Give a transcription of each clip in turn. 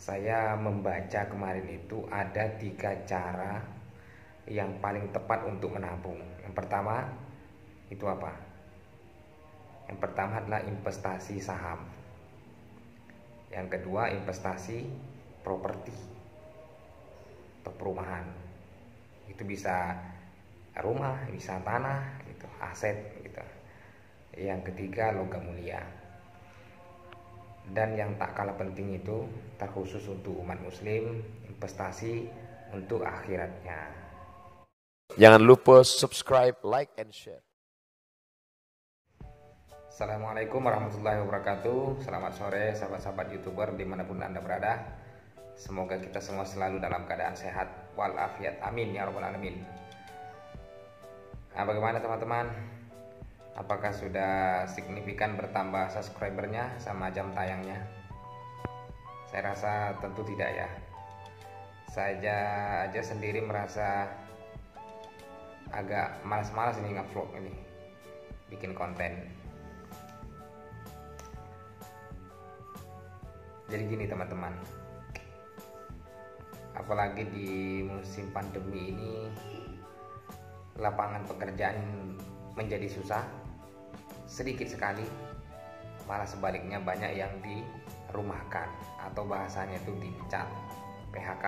Saya membaca kemarin itu ada 3 cara yang paling tepat untuk menabung. Yang pertama itu apa? Yang pertama adalah investasi saham. Yang kedua investasi properti atau perumahan. Itu bisa rumah, bisa tanah, gitu, aset, gitu. Yang ketiga logam mulia. Dan yang tak kalah penting itu terkhusus untuk umat muslim, investasi untuk akhiratnya. Jangan lupa subscribe, like, and share. Assalamualaikum warahmatullahi wabarakatuh. Selamat sore sahabat-sahabat YouTuber dimanapun Anda berada. Semoga kita semua selalu dalam keadaan sehat walafiat, amin ya rabbal alamin. Nah, bagaimana teman-teman? Apakah sudah signifikan bertambah subscribernya sama jam tayangnya? Saya rasa tentu tidak ya. Saya aja sendiri merasa agak malas-malas ini nge-vlog ini, bikin konten. Jadi gini teman-teman, apalagi di musim pandemi ini lapangan pekerjaan menjadi susah, sedikit sekali, malah sebaliknya banyak yang dirumahkan atau bahasanya itu dipecat, PHK.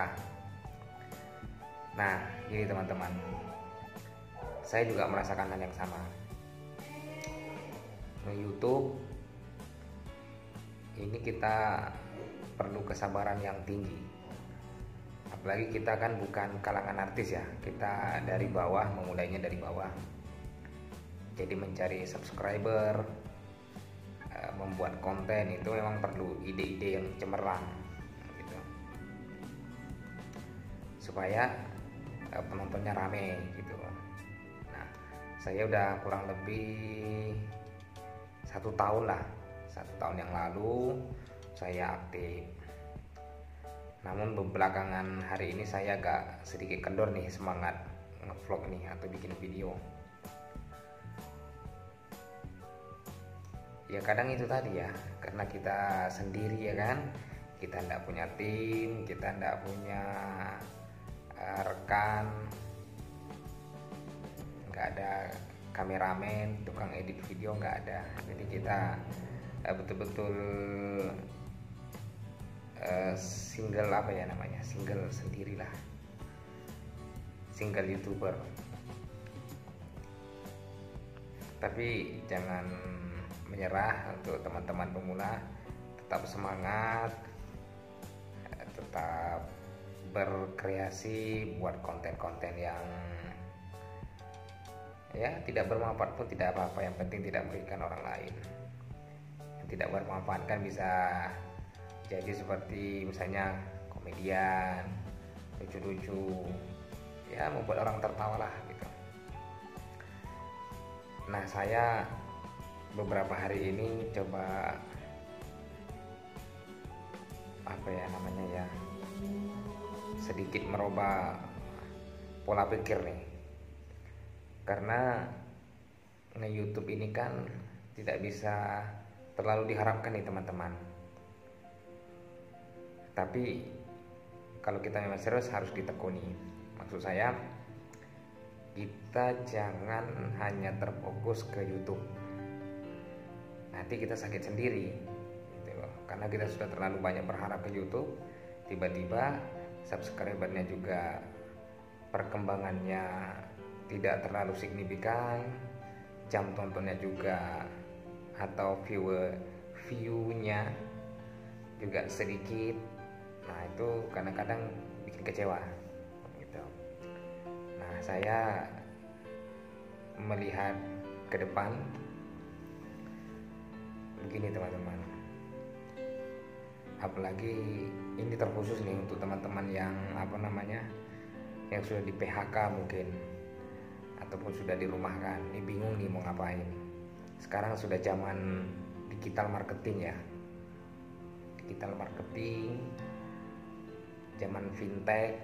Nah gini teman-teman, saya juga merasakan hal yang sama. YouTube ini kita perlu kesabaran yang tinggi, apalagi kita kan bukan kalangan artis ya, kita dari bawah, memulainya dari bawah. Jadi mencari subscriber, membuat konten itu memang perlu ide-ide yang cemerlang gitu, supaya penontonnya rame gitu. Nah saya udah kurang lebih 1 tahun lah, 1 tahun yang lalu saya aktif. Namun belakangan hari ini saya agak sedikit kendor nih semangat nge-vlog nih atau bikin video. Ya kadang itu tadi ya, karena kita sendiri ya kan, kita tidak punya tim, kita tidak punya rekan, nggak ada kameramen, tukang edit video nggak ada. Jadi kita betul-betul single apa ya namanya, single sendirilah, single YouTuber. Tapi jangan menyerah untuk teman-teman pemula, tetap semangat, tetap berkreasi, buat konten-konten yang ya tidak bermanfaat pun tidak apa-apa, yang penting tidak merugikan orang lain. Yang tidak bermanfaat kan bisa jadi seperti misalnya komedian, lucu-lucu, ya membuat orang tertawa lah gitu. Nah saya beberapa hari ini coba apa ya namanya ya, sedikit merubah pola pikir nih, karena nge-YouTube ini kan tidak bisa terlalu diharapkan nih teman-teman. Tapi kalau kita memang serius harus ditekuni. Maksud saya, kita jangan hanya terfokus ke YouTube, nanti kita sakit sendiri gitu loh. Karena kita sudah terlalu banyak berharap ke YouTube, tiba-tiba subscribernya juga perkembangannya tidak terlalu signifikan, jam tontonnya juga atau view-nya juga sedikit. Nah itu kadang-kadang bikin kecewa gitu. Nah saya melihat ke depan begini teman-teman, apalagi ini terkhusus nih untuk teman-teman yang apa namanya, yang sudah di PHK mungkin, ataupun sudah dirumahkan, ini bingung nih mau ngapain. Sekarang sudah zaman digital marketing ya, digital marketing, zaman fintech,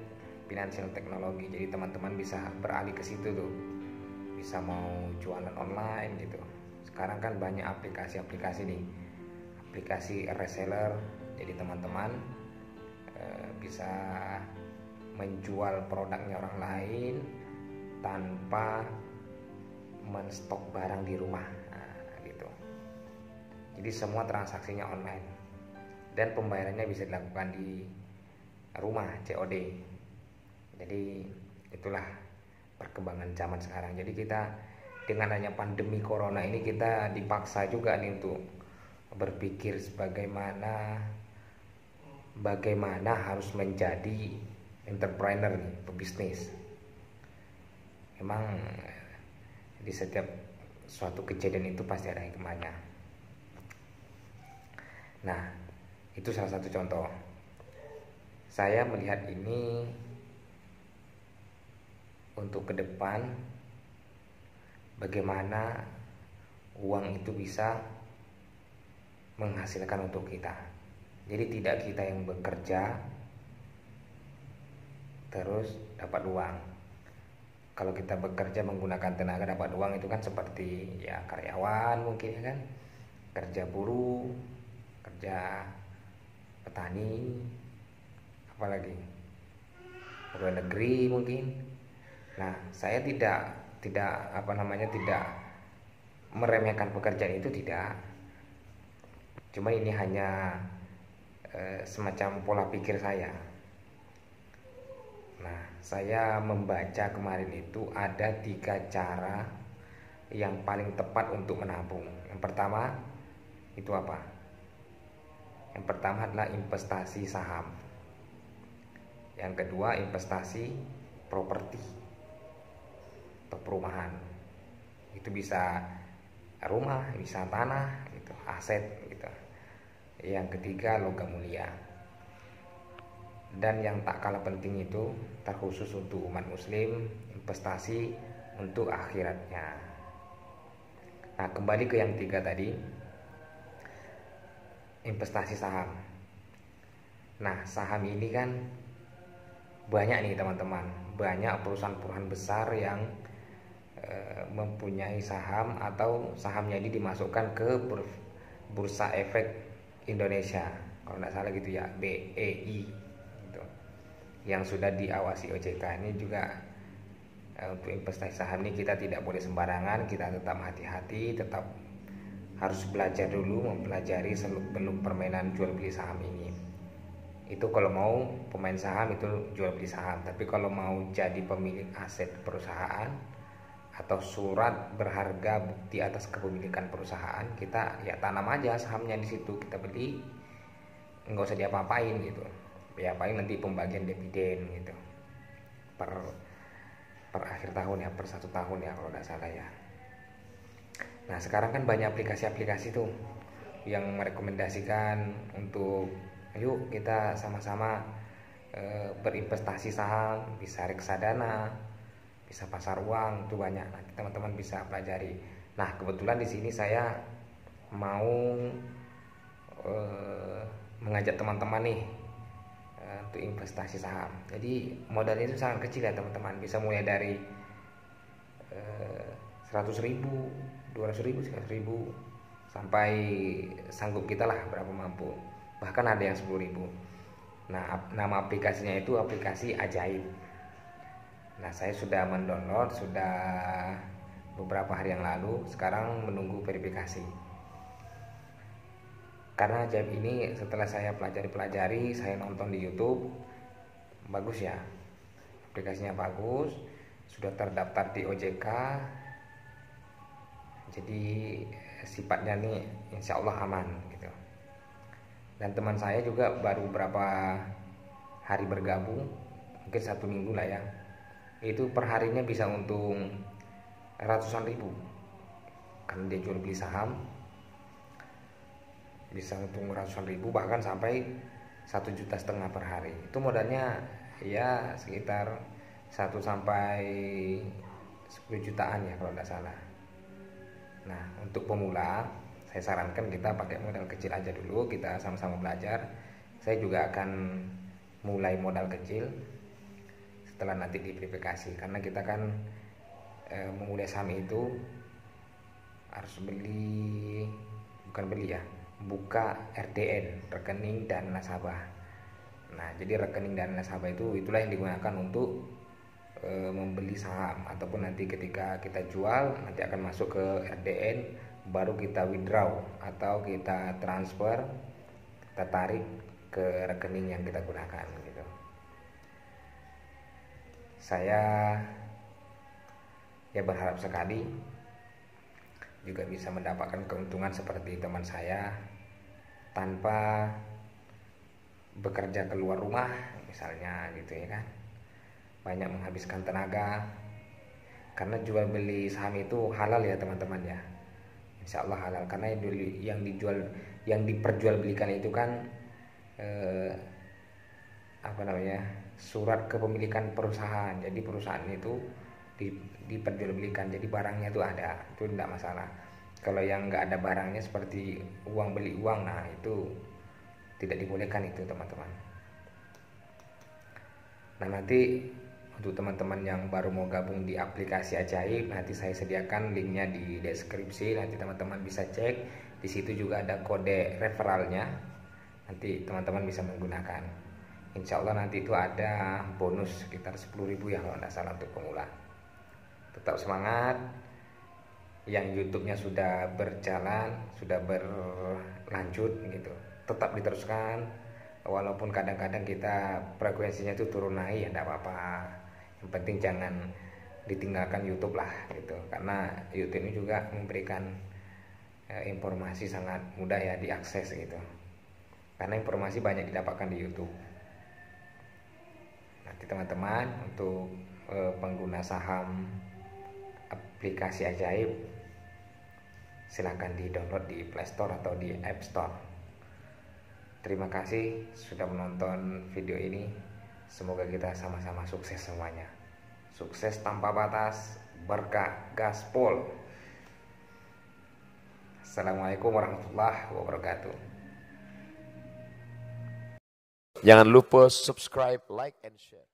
financial teknologi. Jadi teman-teman bisa beralih ke situ tuh, bisa mau jualan online gitu. Sekarang kan banyak aplikasi-aplikasi nih, aplikasi reseller. Jadi teman-teman bisa menjual produknya orang lain tanpa menstok barang di rumah, gitu. Jadi semua transaksinya online dan pembayarannya bisa dilakukan di rumah, COD. Jadi itulah perkembangan zaman sekarang. Jadi kita dengan adanya pandemi corona ini kita dipaksa juga nih untuk berpikir bagaimana harus menjadi entrepreneur nih, pebisnis. Memang di setiap suatu kejadian itu pasti ada hikmahnya. Nah, itu salah satu contoh. Saya melihat ini untuk ke depan bagaimana uang itu bisa menghasilkan untuk kita. Jadi tidak kita yang bekerja terus dapat uang. Kalau kita bekerja menggunakan tenaga dapat uang itu kan seperti ya karyawan mungkin, ya kan, kerja buruh, kerja petani, apalagi pegawai negeri mungkin. Nah, saya tidak meremehkan pekerjaan itu, tidak. Cuma ini hanya semacam pola pikir saya. Nah, saya membaca kemarin itu ada 3 cara yang paling tepat untuk menabung. Yang pertama itu apa? Yang pertama adalah investasi saham. Yang kedua investasi properti atau perumahan. Itu bisa rumah, bisa tanah, gitu, aset, gitu. Yang ketiga logam mulia. Dan yang tak kalah penting itu terkhusus untuk umat muslim, investasi untuk akhiratnya. Nah, kembali ke yang 3 tadi, investasi saham. Nah, saham ini kan banyak nih teman-teman, banyak perusahaan-perusahaan besar yang mempunyai saham atau sahamnya ini dimasukkan ke Bursa Efek Indonesia, kalau tidak salah gitu ya, BEI gitu, yang sudah diawasi OJK. Ini juga untuk investasi saham ini kita tidak boleh sembarangan, kita tetap hati-hati, tetap harus belajar dulu, mempelajari seluk-beluk permainan jual beli saham ini. Itu kalau mau pemain saham itu jual beli saham, tapi kalau mau jadi pemilik aset perusahaan atau surat berharga bukti atas kepemilikan perusahaan, kita ya tanam aja sahamnya di situ, kita beli, nggak usah diapa-apain gitu. Ya paling nanti pembagian dividen gitu per akhir tahun ya, per 1 tahun ya kalau nggak salah ya. Nah, sekarang kan banyak aplikasi-aplikasi tuh yang merekomendasikan untuk yuk kita sama-sama berinvestasi saham, bisa reksadana, bisa pasar uang, itu banyak. Nah, teman-teman bisa pelajari. Nah, kebetulan di sini saya mau mengajak teman-teman nih untuk investasi saham. Jadi modalnya itu sangat kecil ya teman-teman, bisa mulai dari 100.000, 200.000, 100.000 sampai sanggup kita lah berapa mampu. Bahkan ada yang 10.000. Nah, nama aplikasinya itu aplikasi Ajaib. Nah, saya sudah mendownload sudah beberapa hari yang lalu, sekarang menunggu verifikasi. Karena Ajaib ini setelah saya pelajari, saya nonton di YouTube, bagus ya, aplikasinya bagus, sudah terdaftar di OJK, jadi sifatnya nih insya Allah aman gitu. Dan teman saya juga baru berapa hari bergabung, mungkin 1 minggu lah ya, itu perharinya bisa untung ratusan ribu, karena dia jual beli saham, bisa untung ratusan ribu, bahkan sampai 1,5 juta per hari. Itu modalnya ya sekitar 1 sampai 10 jutaan ya kalau tidak salah. Nah, untuk pemula saya sarankan kita pakai modal kecil aja dulu, kita sama-sama belajar. Saya juga akan mulai modal kecil setelah nanti diverifikasi, karena kita kan memulai saham itu harus buka RDN, rekening dan nasabah. Nah, jadi rekening dana nasabah itulah yang digunakan untuk membeli saham, ataupun nanti ketika kita jual nanti akan masuk ke RDN, baru kita withdraw atau kita transfer, kita tarik ke rekening yang kita gunakan gitu. Saya ya berharap sekali juga bisa mendapatkan keuntungan seperti teman saya tanpa bekerja keluar rumah misalnya gitu ya kan. Banyak menghabiskan tenaga, karena jual beli saham itu halal ya teman-teman ya, insya Allah halal, karena yang diperjualbelikan itu kan surat kepemilikan perusahaan. Jadi perusahaan itu diperjualbelikan, jadi barangnya itu ada, itu tidak masalah. Kalau yang nggak ada barangnya seperti uang beli uang, nah itu tidak dibolehkan itu teman-teman. Nah, nanti untuk teman-teman yang baru mau gabung di aplikasi Ajaib, nanti saya sediakan linknya di deskripsi, nanti teman-teman bisa cek. Di situ juga ada kode referralnya, nanti teman-teman bisa menggunakan. Insya Allah nanti itu ada bonus sekitar 10.000 ya kalau tidak salah untuk pemula. Tetap semangat. Yang YouTube-nya sudah berjalan, sudah berlanjut gitu, tetap diteruskan. Walaupun kadang-kadang kita frekuensinya itu turun naik ya tidak apa-apa. Yang penting jangan ditinggalkan YouTube lah gitu, karena YouTube ini juga memberikan informasi sangat mudah ya diakses gitu, karena informasi banyak didapatkan di YouTube. Nanti teman-teman untuk pengguna saham aplikasi Ajaib, silahkan di download di Play Store atau di App Store. Terima kasih sudah menonton video ini. Semoga kita sama-sama sukses semuanya. Sukses tanpa batas, berkah gaspol. Assalamualaikum warahmatullahi wabarakatuh. Jangan lupa subscribe, like, and share.